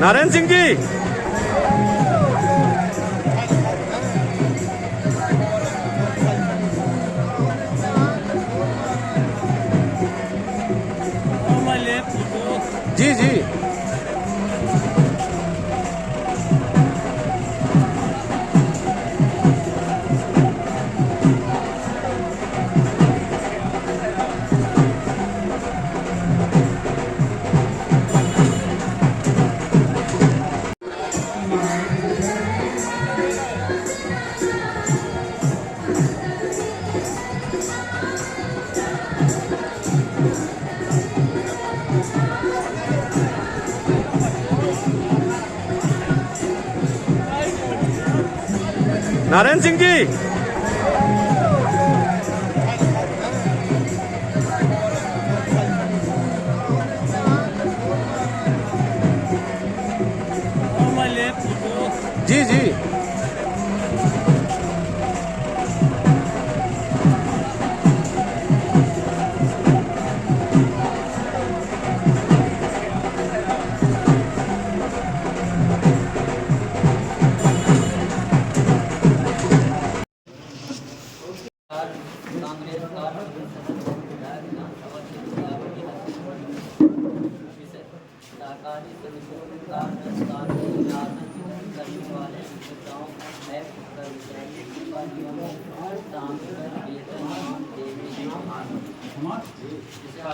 नारायण सिंह जी जी जी नारायण सिंह जी जी जी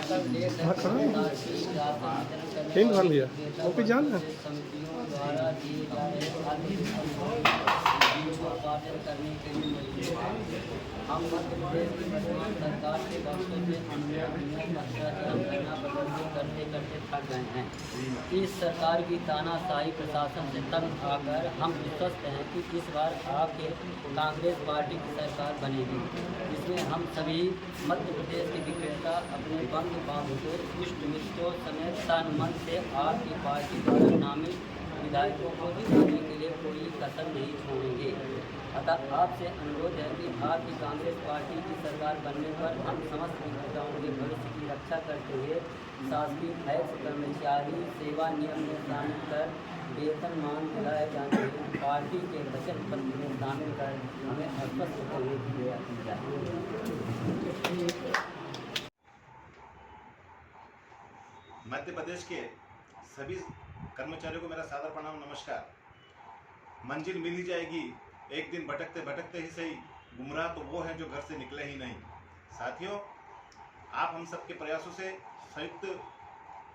सरकारी समितियों करने वाले नेताओं कर्मचारियों समितियों द्वारा दिए जा रहे उत्पादन करने के लिए हम मध्य प्रदेश की वर्तमान सरकार के वक्तव्य में भ्रष्टाचार करना बदलते करते करते थक गए हैं। इस सरकार की तानाशाही प्रशासन से तंग आकर हम विश्वस्त हैं कि इस बार आके कांग्रेस पार्टी की सरकार बनेगी, जिसमें हम सभी मध्य प्रदेश के विक्रेता अपने बंधु बांधवों इष्ट मित्रों समेत तन मन से आपकी पार्टी द्वारा नामित विधायकों को जिताने के लिए कोई कसर नहीं छोड़ेंगे। अतः आपसे अनुरोध है कि आपकी कांग्रेस पार्टी की सरकार बनने पर हम समस्त विक्रेताओं के भविष्य की रक्षा करते हुए शासकीय एक्स कर्मचारी सेवा नियम में शामिल कर वेतनमान दिलाए जाने पार्टी के वचन पत्र में शामिल कर हमें आश्वस्त करने की दया की जाए। मध्य प्रदेश के सभी कर्मचारियों को मेरा सादर प्रणाम, नमस्कार। मंजिल मिल ही जाएगी, एक दिन भटकते भटकते ही सही, गुमराह तो वो हैं जो घर से निकले ही नहीं। साथियों, आप हम सबके प्रयासों से संयुक्त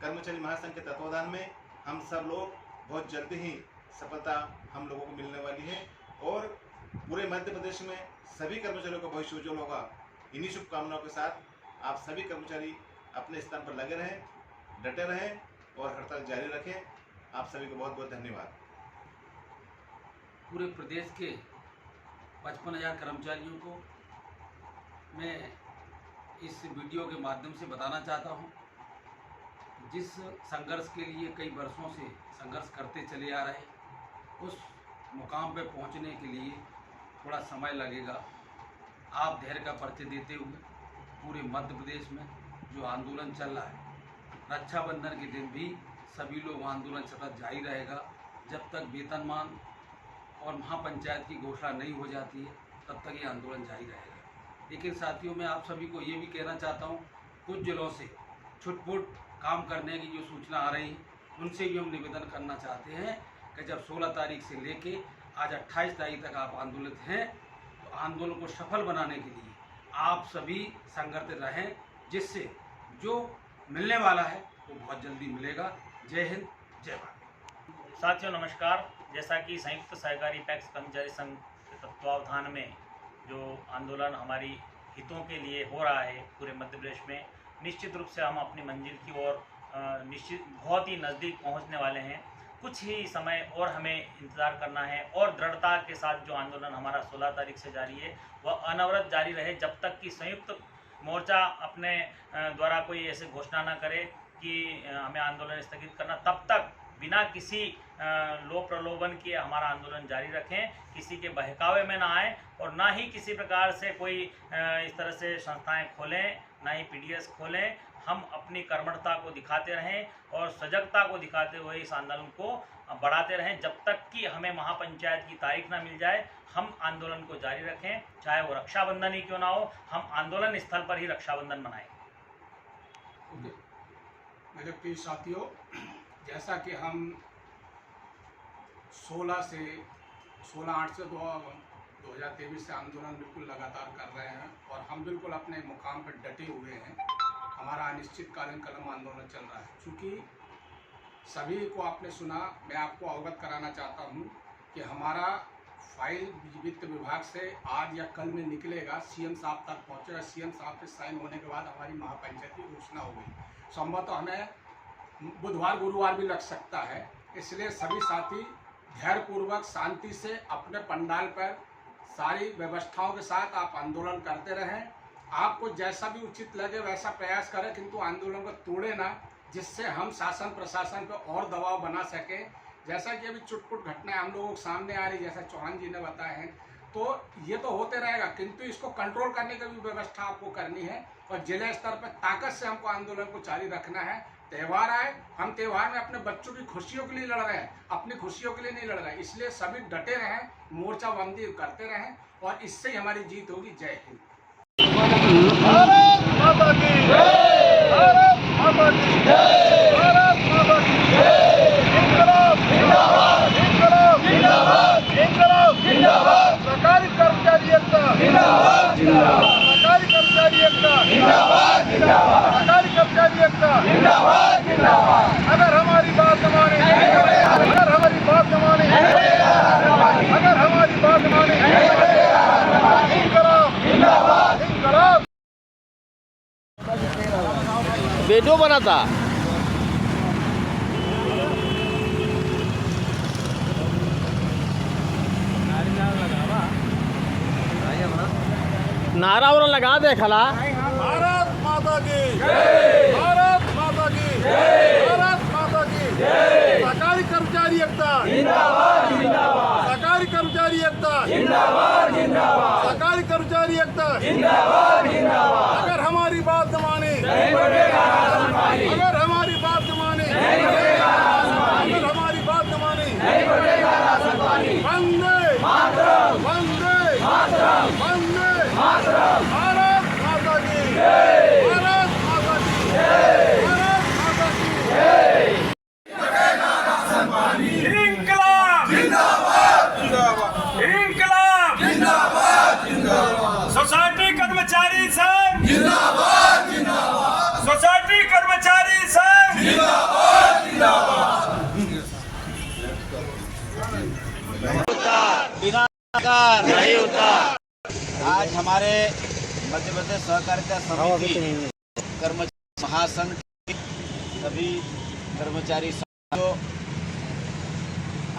कर्मचारी महासंघ के तत्वाधान में हम सब लोग बहुत जल्दी ही सफलता हम लोगों को मिलने वाली है और पूरे मध्य प्रदेश में सभी कर्मचारियों का भविष्य उज्जवल होगा। इन्हीं शुभकामनाओं के साथ आप सभी कर्मचारी अपने स्थान पर लगे रहें, डटे रहें और हड़ताल जारी रखें। आप सभी को बहुत बहुत धन्यवाद। पूरे प्रदेश के 55,000 कर्मचारियों को मैं इस वीडियो के माध्यम से बताना चाहता हूं, जिस संघर्ष के लिए कई वर्षों से संघर्ष करते चले आ रहे, उस मुकाम पर पहुंचने के लिए थोड़ा समय लगेगा। आप धैर्य का परिचय देते हुए पूरे मध्य प्रदेश में जो आंदोलन चल रहा है, रक्षाबंधन के दिन भी सभी लोग आंदोलन सतत जारी रहेगा। जब तक वेतनमान और महापंचायत की घोषणा नहीं हो जाती है, तब तक ये आंदोलन जारी रहेगा। लेकिन साथियों, मैं आप सभी को ये भी कहना चाहता हूँ, कुछ जिलों से छुटपुट काम करने की जो सूचना आ रही है, उनसे भी हम निवेदन करना चाहते हैं कि जब 16 तारीख से लेके आज 28 तारीख तक आप आंदोलित हैं, तो आंदोलन को सफल बनाने के लिए आप सभी संगठित रहें, जिससे जो मिलने वाला है वो बहुत जल्दी मिलेगा। जय हिंद, जय भारत। साथियों नमस्कार। जैसा कि संयुक्त सहकारी पैक्स कर्मचारी संघ के तत्वावधान में जो आंदोलन हमारी हितों के लिए हो रहा है पूरे मध्य प्रदेश में, निश्चित रूप से हम अपनी मंजिल की ओर निश्चित बहुत ही नज़दीक पहुंचने वाले हैं। कुछ ही समय और हमें इंतज़ार करना है और दृढ़ता के साथ जो आंदोलन हमारा 16 तारीख से जारी है वह अनवरत जारी रहे, जब तक कि संयुक्त मोर्चा अपने द्वारा कोई ऐसे घोषणा न करे कि हमें आंदोलन स्थगित करना, तब तक बिना किसी लोभ प्रलोभन के हमारा आंदोलन जारी रखें, किसी के बहकावे में ना आए और ना ही किसी प्रकार से कोई इस तरह से संस्थाएं खोलें, ना ही पीडीएस खोलें। हम अपनी कर्मठता को दिखाते रहें और सजगता को दिखाते हुए इस आंदोलन को बढ़ाते रहें। जब तक कि हमें महापंचायत की तारीख ना मिल जाए, हम आंदोलन को जारी रखें, चाहे वो रक्षाबंधन ही क्यों ना हो, हम आंदोलन स्थल पर ही रक्षाबंधन मनाएं। मेरे प्रिय साथियों, जैसा कि हम 16/8 से 2023 से आंदोलन बिल्कुल लगातार कर रहे हैं और हम बिल्कुल अपने मुकाम पर डटे हुए हैं। हमारा अनिश्चितकालीन कलम आंदोलन चल रहा है। चूँकि सभी को आपने सुना, मैं आपको अवगत कराना चाहता हूँ कि हमारा फाइल वित्त विभाग से आज या कल में निकलेगा, सीएम साहब तक पहुँचेगा। सीएम साहब के साइन होने के बाद हमारी महापंचायत की घोषणा हो गई। संभवतः हमें बुधवार गुरुवार भी लग सकता है। इसलिए सभी साथी धैर्यपूर्वक शांति से अपने पंडाल पर सारी व्यवस्थाओं के साथ आप आंदोलन करते रहें। आपको जैसा भी उचित लगे वैसा प्रयास करें, किंतु आंदोलन को तोड़े ना, जिससे हम शासन प्रशासन पर और दबाव बना सकें। जैसा कि अभी चुटपुट घटनाएं हम लोगों के सामने आ रही, जैसा चौहान जी ने बताया है, तो ये तो होते रहेगा, किंतु इसको कंट्रोल करने की भी व्यवस्था आपको करनी है और जिला स्तर पर ताकत से हमको आंदोलन को जारी रखना है। त्यौहार आए, हम त्यौहार में अपने बच्चों की खुशियों के लिए लड़ रहे हैं, अपनी खुशियों के लिए नहीं लड़ रहे हैं। इसलिए सभी डटे रहें, मोर्चाबंदी करते रहें और इससे ही हमारी जीत होगी। जय हिंद। भारत माता की जय, भारत माता की जय, भारत माता की जय। इंकलाब जिंदाबाद, इंकलाब जिंदाबाद, इंकलाब जिंदाबाद। सरकारी कर्मचारी एकता जिंदाबाद, जिंदाबाद। सरकारी कर्मचारी एकता जिंदाबाद, जिंदाबाद। सरकारी कर्मचारी एकता जिंदाबाद, जिंदाबाद। अगर हमारी बात न माने, अगर हमारी बात न माने, अगर हमारी बात न माने, इंकलाब जिंदाबाद, इंकलाब। वीडियो बनाता नारा और लगा दे खला। भारत माता की जय, भारत माता की जय, भारत माता की जय। सरकारी कर्मचारी एकता जिंदाबाद, जिंदाबाद। सरकारी कर्मचारी एकता जिंदाबाद, जिंदाबाद। सरकारी कर्मचारी एकता जिंदाबाद, जिंदाबाद। अगर हमारी बात न माने, अगर हमारी बात न माने, अगर हमारी बात न माने, वंदे मातरम, वंदे मातरम, वंदे मातरम। भारत माता की जय, भारत माता की जय, भारत माता की जय। इंकलाब जिंदाबाद, जिंदाबाद। इंकलाब जिंदाबाद, जिंदाबाद। सोसाइटी कर्मचारी संघ जिंदाबाद, जिंदाबाद। सोसाइटी कर्मचारी संघ जिंदाबाद, जिंदाबाद। बिना नहीं होता। आज हमारे मध्य प्रदेश सहकारिता समिति कर्मचारी महासंघ के सभी कर्मचारी साथियों,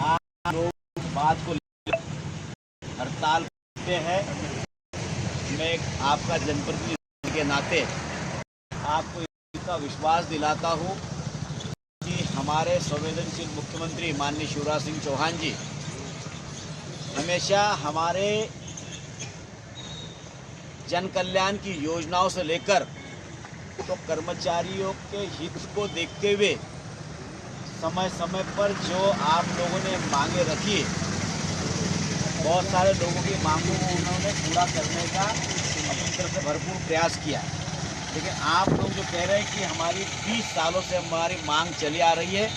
आज लोग बात को हड़ताल करते हैं। मैं आपका जनप्रतिनिधि के नाते आपको इसका विश्वास दिलाता हूँ कि हमारे संवेदनशील मुख्यमंत्री माननीय शिवराज सिंह चौहान जी हमेशा हमारे जन कल्याण की योजनाओं से लेकर तो कर्मचारियों के हित को देखते हुए समय समय पर जो आप लोगों ने मांगे रखी, बहुत सारे लोगों की मांगों को उन्होंने पूरा करने का अपनी तरफ से भरपूर प्रयास किया। लेकिन आप लोग जो कह रहे हैं कि हमारी 20 सालों से हमारी मांग चली आ रही है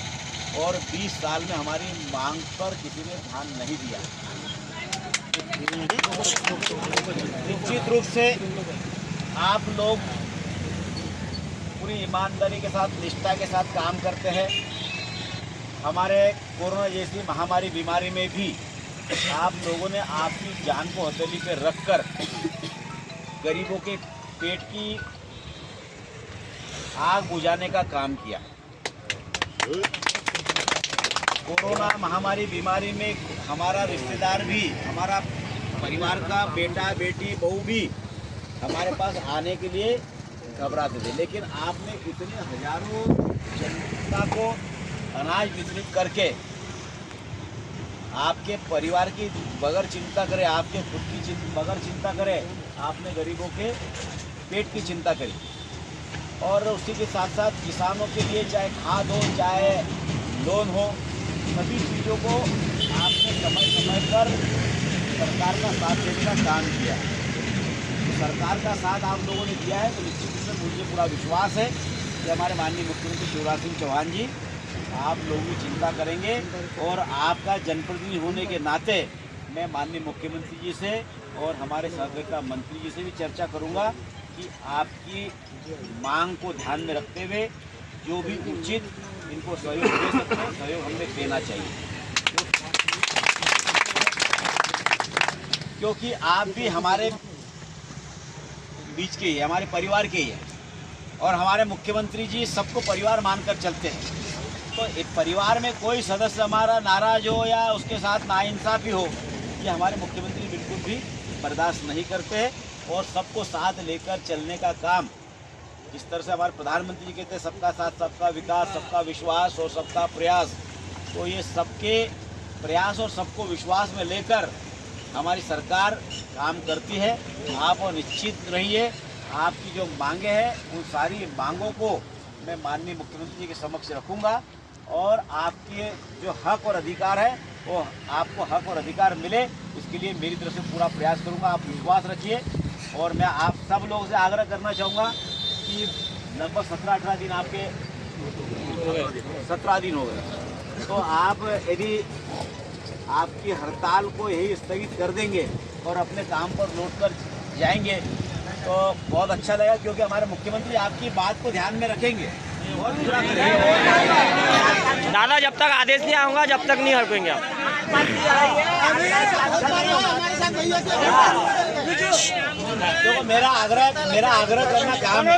और 20 साल में हमारी मांग पर किसी ने ध्यान नहीं दिया। निश्चित रूप से आप लोग पूरी ईमानदारी के साथ, निष्ठा के साथ काम करते हैं। हमारे कोरोना जैसी महामारी बीमारी में भी आप लोगों ने आपकी जान को हथेली पे रखकर गरीबों के पेट की आग बुझाने का काम किया। कोरोना महामारी बीमारी में हमारा रिश्तेदार भी, हमारा परिवार का बेटा बेटी बहू भी हमारे पास आने के लिए घबराते थे, लेकिन आपने इतने हजारों जनता को अनाज वितरित करके आपके परिवार की बगैर चिंता करें, आपके खुद की बगैर चिंता करें, आपने गरीबों के पेट की चिंता करी। और उसी के साथ साथ किसानों के लिए चाहे खाद हो चाहे लोन हो, सभी चीज़ों को आपने समय समय पर सरकार का साथ देने का काम किया। सरकार का साथ आप लोगों ने दिया है तो निश्चित रूप से मुझे पूरा विश्वास है कि हमारे माननीय मुख्यमंत्री शिवराज सिंह चौहान जी आप लोगों की चिंता करेंगे। और आपका जनप्रतिनिधि होने के नाते मैं माननीय मुख्यमंत्री जी से और हमारे सहकारिता मंत्री जी से भी चर्चा करूंगा कि आपकी मांग को ध्यान में रखते हुए जो भी उचित इनको सहयोग दे सकते हैं, सहयोग हमें देना चाहिए, क्योंकि आप भी हमारे बीच के ही, हमारे परिवार के ही हैं और हमारे मुख्यमंत्री जी सबको परिवार मानकर चलते हैं। तो एक परिवार में कोई सदस्य हमारा नाराज हो या उसके साथ नाइंसाफी हो, ये हमारे मुख्यमंत्री बिल्कुल भी बर्दाश्त नहीं करते हैं और सबको साथ लेकर चलने का काम, जिस तरह से हमारे प्रधानमंत्री जी कहते हैं सबका साथ सबका विकास, सबका विश्वास और सबका प्रयास, तो ये सबके प्रयास और सबको विश्वास में लेकर हमारी सरकार काम करती है। आप और निश्चित रहिए, आपकी जो मांगे हैं उन सारी मांगों को मैं माननीय मुख्यमंत्री जी के समक्ष रखूंगा और आपके जो हक और अधिकार है वो आपको हक और अधिकार मिले, इसके लिए मेरी तरफ से पूरा प्रयास करूंगा। आप विश्वास रखिए। और मैं आप सब लोगों से आग्रह करना चाहूँगा कि लगभग 17-18 दिन आपके 17 दिन हो गए, तो आप यदि आपकी हड़ताल को यही स्थगित कर देंगे और अपने काम पर लौट कर जाएंगे तो बहुत अच्छा लगेगा, क्योंकि हमारे मुख्यमंत्री आपकी बात को ध्यान में रखेंगे और पूरा करेंगे। दादा जब तक आदेश नहीं आऊंगा जब तक नहीं हड़पेंगे आप। देखो मेरा आग्रह करना काम है,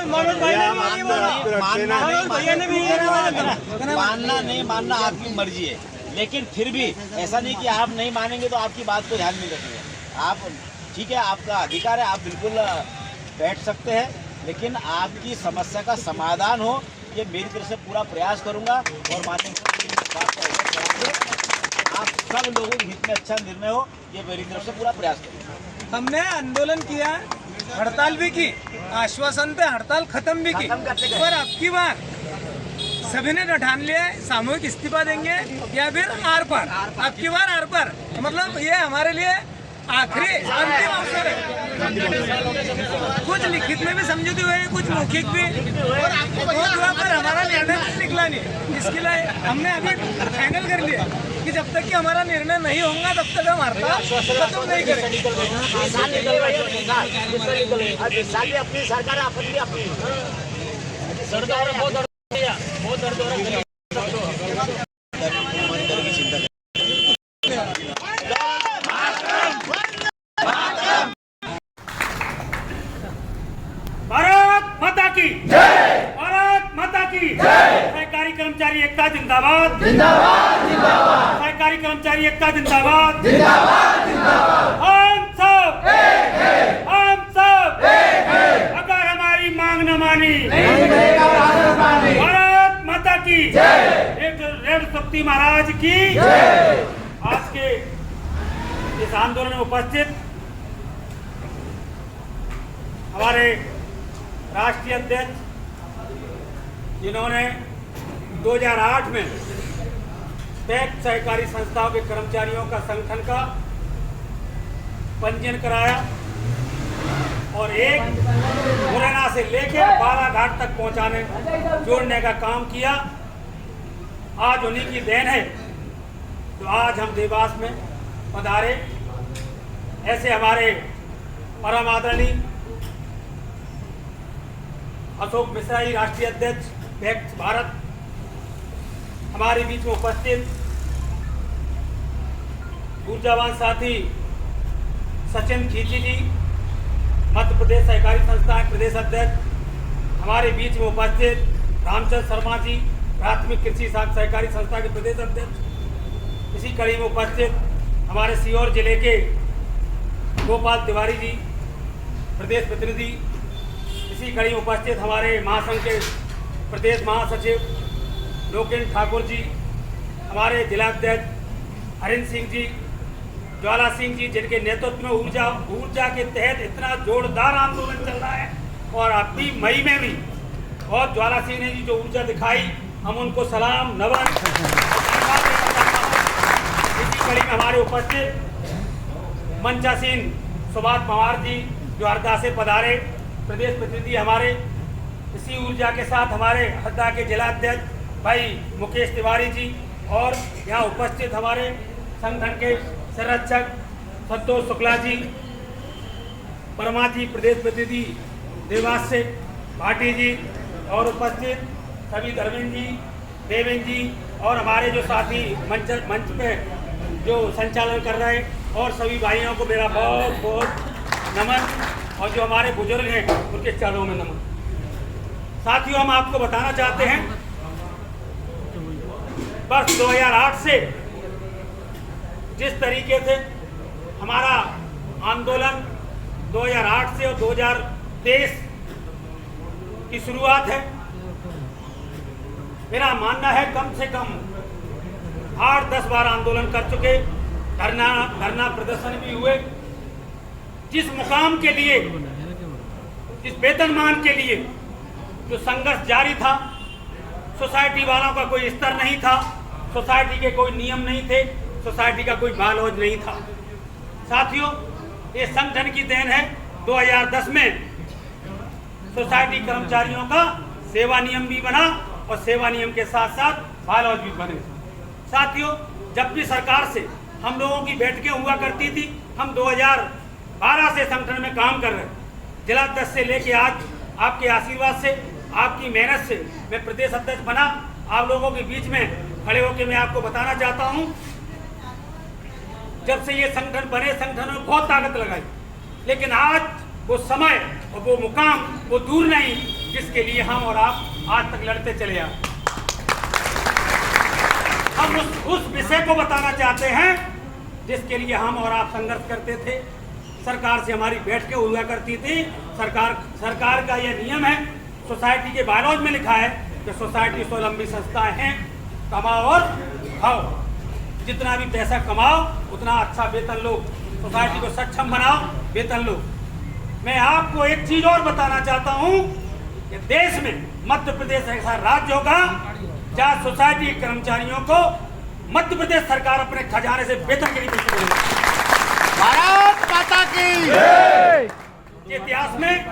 मानना नहीं मानना आपकी मर्जी है, लेकिन फिर भी ऐसा नहीं कि आप नहीं मानेंगे तो आपकी बात को ध्यान में रखेंगे। आप ठीक है, आपका अधिकार है, आप बिल्कुल बैठ सकते हैं, लेकिन आपकी समस्या का समाधान हो ये मेरी तरफ से पूरा प्रयास करूंगा और माननीय आप सब लोगों के हित में अच्छा निर्णय हो ये मेरी तरफ से पूरा प्रयास करूंगा। हमने आंदोलन किया, हड़ताल भी की, आश्वासन पे हड़ताल खत्म भी की, पर आपकी बार सभी ने ठान लिया है सामूहिक इस्तीफा देंगे या फिर आर पार। आपकी बार आर पार, मतलब ये हमारे लिए आखिरी अंतिम अवसर है। कुछ लिखित में भी समझौते हुए, कुछ मौखिक भी, और पर हमारा निर्णय निकला नहीं। इसके लिए हमने अभी फाइनल कर लिया कि जब तक कि हमारा निर्णय नहीं होगा तब तक हम हड़ताल खत्म नहीं करेंगे। अपनी सरकार अपनी बहुत दर्द हो रहा है। भारत माता की जय, भारत माता की जय। सहकारी कर्मचारी एकता जिंदाबाद, जिंदाबाद, जिंदाबाद। सहकारी कर्मचारी एकता जिंदाबाद, जिंदाबाद, जिंदाबाद। हम सब एक हैं, हम सब एक हैं। अगर हमारी मांग न मानी भारत माता की जय, रेड शक्ति महाराज की जय। आज के इस आंदोलन में उपस्थित हमारे राष्ट्रीय अध्यक्ष जिन्होंने 2008 में पैक्ट सहकारी संस्थाओं के कर्मचारियों का संगठन का पंजीयन कराया और एक मुरैना से लेकर बालाघाट तक पहुंचाने जोड़ने का काम किया। आज उन्हीं की देन है तो आज हम देवास में पधारे। ऐसे हमारे परम आदरणीय अशोक मिश्रा जी राष्ट्रीय अध्यक्ष पैक्ट भारत हमारे बीच में उपस्थित, ऊर्जावान साथी सचिन खींची जी मध्य प्रदेश सहकारी संस्था के प्रदेश अध्यक्ष हमारे बीच में उपस्थित, रामचंद्र शर्मा जी प्राथमिक कृषि सहकारी संस्था के प्रदेश अध्यक्ष, इसी कड़ी में उपस्थित हमारे सीहोर जिले के गोपाल तिवारी जी प्रदेश प्रतिनिधि, इसी कड़ी में उपस्थित हमारे महासंघ के प्रदेश महासचिव लोकेन्द्र ठाकुर जी, हमारे जिलाध्यक्ष हरिंद्र सिंह जी, ज्वाला सिंह जी, जिनके नेतृत्व में ऊर्जा के तहत इतना जोरदार आंदोलन चल रहा है, और अभी मई में भी और ज्वाला सिंह ने जो ऊर्जा दिखाई, हम उनको सलाम नमन। इसी कड़ी में हमारे उपस्थित मंचासीन सुभाष पवार जी जो हरदा से पधारे, प्रदेश प्रतिनिधि हमारे, इसी ऊर्जा के साथ हमारे हरदा के जिलाध्यक्ष भाई मुकेश तिवारी जी, और यहाँ उपस्थित हमारे संगठन के संरक्षक संतोष शुक्ला जी, परमा जी प्रदेश प्रतिनिधि देवास से, भाटी जी, और उपस्थित सभी धर्मेंद्र जी, देवेंद्र जी, और हमारे जो साथी मंच पे जो संचालन कर रहे हैं, और सभी भाइयों को मेरा बहुत बहुत नमन, और जो हमारे बुजुर्ग हैं उनके चरणों में नमन। साथियों, हम आपको बताना चाहते हैं, वर्ष 2008 से जिस तरीके से हमारा आंदोलन 2008 से और 2023 की शुरुआत है, मेरा मानना है कम से कम 8-10 बार आंदोलन कर चुके, धरना प्रदर्शन भी हुए। जिस मुकाम के लिए, जिस वेतनमान के लिए जो संघर्ष जारी था, सोसाइटी वालों का कोई स्तर नहीं था, सोसाइटी के कोई नियम नहीं थे, सोसाइटी का कोई बालौज नहीं था। साथियों, ये संगठन की देन है। 2010 में सोसाइटी कर्मचारियों का सेवा नियम भी बना, और सेवा नियम के साथ साथ बालौज भी बने। साथियों, जब भी सरकार से हम लोगों की बैठकें हुआ करती थी, हम 2012 से संगठन में काम कर रहे हैं। जिलाध्यक्ष से लेके आज आपके आशीर्वाद से, आपकी मेहनत से मैं प्रदेश अध्यक्ष बना। आप लोगों के बीच में खड़े होकर मैं आपको बताना चाहता हूं, जब से ये संगठन बने, संगठन में बहुत ताकत लगाई, लेकिन आज वो समय और वो मुकाम वो दूर नहीं जिसके लिए हम और आप आज तक लड़ते चले आए। हम उस विषय को बताना चाहते हैं जिसके लिए हम और आप संघर्ष करते थे। सरकार से हमारी बैठकें हुआ करती थी। सरकार का यह नियम है, सोसाइटी के बायलॉज में लिखा है कि सोसाइटी स्वावलंबी संस्थाएं हैं, कमाओ और खाओ, जितना भी पैसा कमाओ उतना अच्छा वेतन लो, सोसाइटी को सक्षम बनाओ, वेतन लो। मैं आपको एक चीज और बताना चाहता हूं कि देश में मध्य प्रदेश ऐसा राज्य होगा जहां सोसाइटी के कर्मचारियों को मध्य प्रदेश सरकार अपने खजाने से वेतन के लिए पैसे देगी। भारत माता की इतिहास में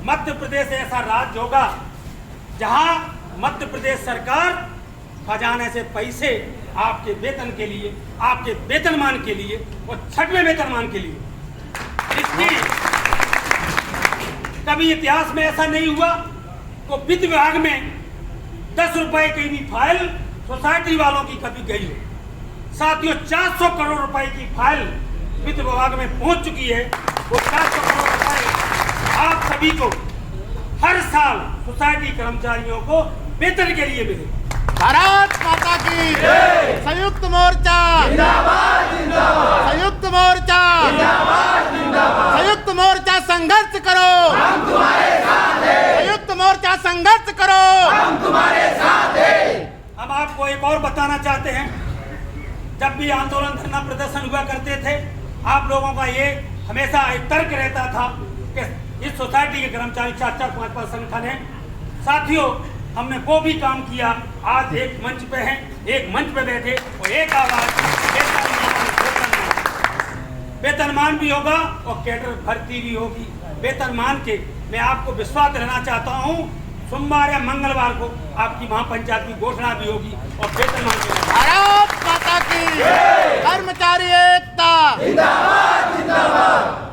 मध्य प्रदेश ऐसा राज्य होगा जहां मध्य प्रदेश सरकार खजाने से पैसे आपके वेतन के लिए, आपके वेतनमान के लिए और 6वें वेतनमान के लिए, इसकी कभी इतिहास में ऐसा नहीं हुआ। तो वित्त विभाग में 10 रुपए की भी फाइल सोसाइटी वालों की कभी गई हो। साथियों, 400 करोड़ रुपए की फाइल वित्त विभाग में पहुंच चुकी है। वो 400 करोड़ रुपए आप सभी को हर साल सोसाइटी कर्मचारियों को वेतन के लिए मिले। भारत माता की संयुक्त मोर्चा जिंदाबाद, जिंदाबाद, संयुक्त मोर्चा जिंदाबाद, जिंदाबाद, संयुक्त मोर्चा संघर्ष करो, हम तुम्हारे साथ हैं, संयुक्त मोर्चा संघर्ष करो, हम तुम्हारे साथ हैं। हम आपको एक और बताना चाहते हैं, जब भी आंदोलन धरना प्रदर्शन हुआ करते थे, आप लोगों का ये हमेशा एक तर्क रहता था कि इस सोसाइटी के कर्मचारी 4-4, 5-5 संगठन है। साथियों, हमने वो भी काम किया। आज एक मंच पे हैं, एक मंच पे बैठे और एक आवाज, वेतनमान भी होगा और कैडर भर्ती भी होगी। वेतनमान के मैं आपको विश्वास दिलाना चाहता हूँ, सोमवार या मंगलवार को आपकी महापंचायत की घोषणा भी होगी और वेतनमान भी होगा। भारत माता की कर्मचारी एकता जिंदाबाद, जिंदाबाद।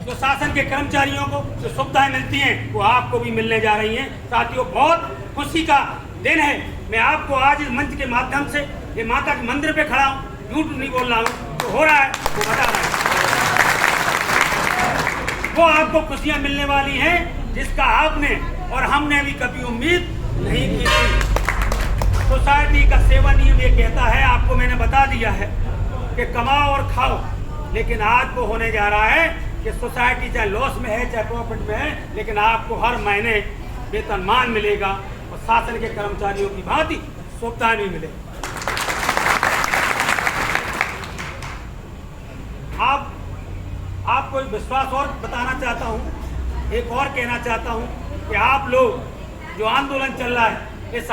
जो शासन के कर्मचारियों को जो सुविधाएं मिलती हैं वो आपको भी मिलने जा रही हैं। साथियों, बहुत खुशी का दिन है। मैं आपको आज इस मंच के माध्यम से ये माता के मंदिर पे खड़ा हूँ, झूठ नहीं बोल रहा हूँ, तो हो रहा है वो बता रहा है। वो आपको खुशियां मिलने वाली हैं जिसका आपने और हमने भी कभी उम्मीद नहीं की थी। सोसाइटी का सेवा नियम ये कहता है, आपको मैंने बता दिया है कि कमाओ और खाओ, लेकिन आज वो होने जा रहा है कि सोसाइटी चाहे लॉस में है चाहे प्रॉफिट में है, लेकिन आपको हर महीने वेतनमान मिलेगा और शासन के कर्मचारियों की भांति सुविधाएं भी मिले। आपको एक विश्वास और बताना चाहता हूं, एक और कहना चाहता हूं कि आप लोग जो आंदोलन चल रहा है इस